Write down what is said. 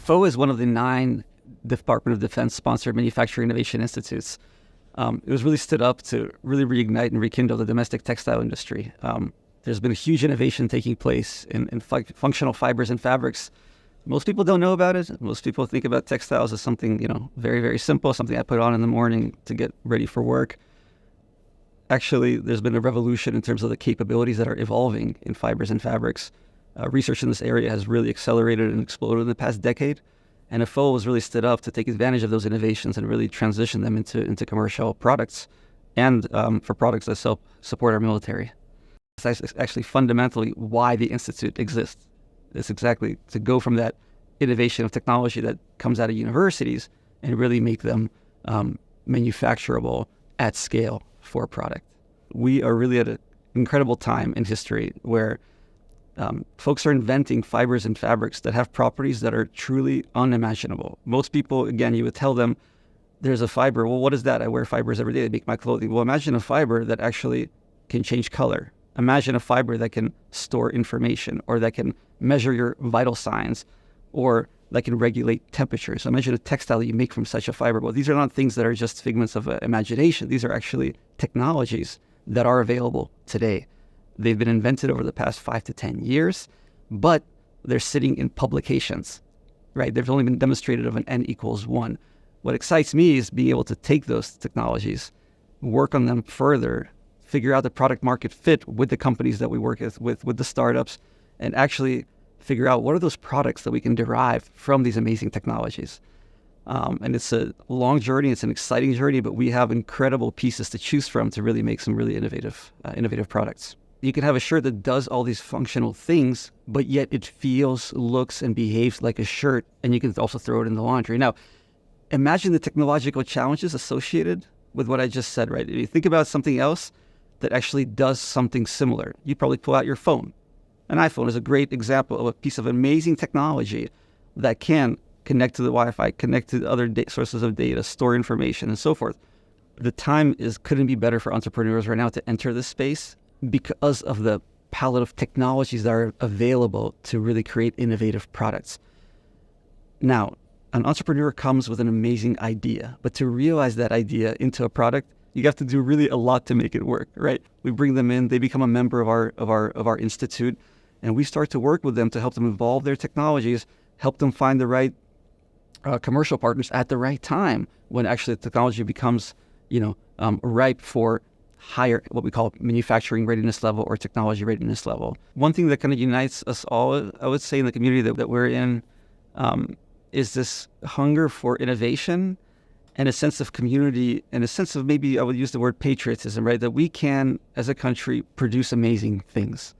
AFFOA is one of the 9 Department of Defense sponsored manufacturing innovation institutes. It was really stood up to really reignite and rekindle the domestic textile industry. There's been a huge innovation taking place in functional fibers and fabrics. Most people don't know about it. Most people think about textiles as something, very, very simple, something I put on in the morning to get ready for work. Actually, there's been a revolution in terms of the capabilities that are evolving in fibers and fabrics. Research in this area has really accelerated and exploded in the past decade. And AFFOA was really stood up to take advantage of those innovations and really transition them into commercial products and for products that support our military. It's actually fundamentally why the Institute exists. It's exactly to go from that innovation of technology that comes out of universities and really make them manufacturable at scale for a product. We are really at an incredible time in history where folks are inventing fibers and fabrics that have properties that are truly unimaginable. Most people, again, you would tell them, there's a fiber. Well, what is that? I wear fibers every day to make my clothing. Well, imagine a fiber that actually can change color. Imagine a fiber that can store information or that can measure your vital signs or that can regulate temperatures. Imagine a textile that you make from such a fiber. Well, these are not things that are just figments of imagination. These are actually technologies that are available today. They've been invented over the past 5 to 10 years, but they're sitting in publications, right? They've only been demonstrated of an N equals 1. What excites me is being able to take those technologies, work on them further, figure out the product market fit with the companies that we work with the startups, and actually figure out what are those products that we can derive from these amazing technologies. And it's a long journey, it's an exciting journey, but we have incredible pieces to choose from to really make some really innovative products. You can have a shirt that does all these functional things, but yet it feels, looks, and behaves like a shirt, and you can also throw it in the laundry. Now, imagine the technological challenges associated with what I just said, right? If you think about something else that actually does something similar, you probably pull out your phone. An iPhone is a great example of a piece of amazing technology that can connect to the Wi-Fi, connect to other sources of data, store information, and so forth. The time couldn't be better for entrepreneurs right now to enter this space because of the palette of technologies that are available to really create innovative products. Now, an entrepreneur comes with an amazing idea, but to realize that idea into a product, you have to do really a lot to make it work, right? We bring them in, they become a member of our institute, and we start to work with them to help them evolve their technologies, help them find the right commercial partners at the right time when actually the technology becomes, ripe for higher, what we call manufacturing readiness level or technology readiness level. One thing that kind of unites us all, I would say, in the community that we're in, is this hunger for innovation and a sense of community and a sense of, maybe I would use the word patriotism, right? That we can, as a country, produce amazing things.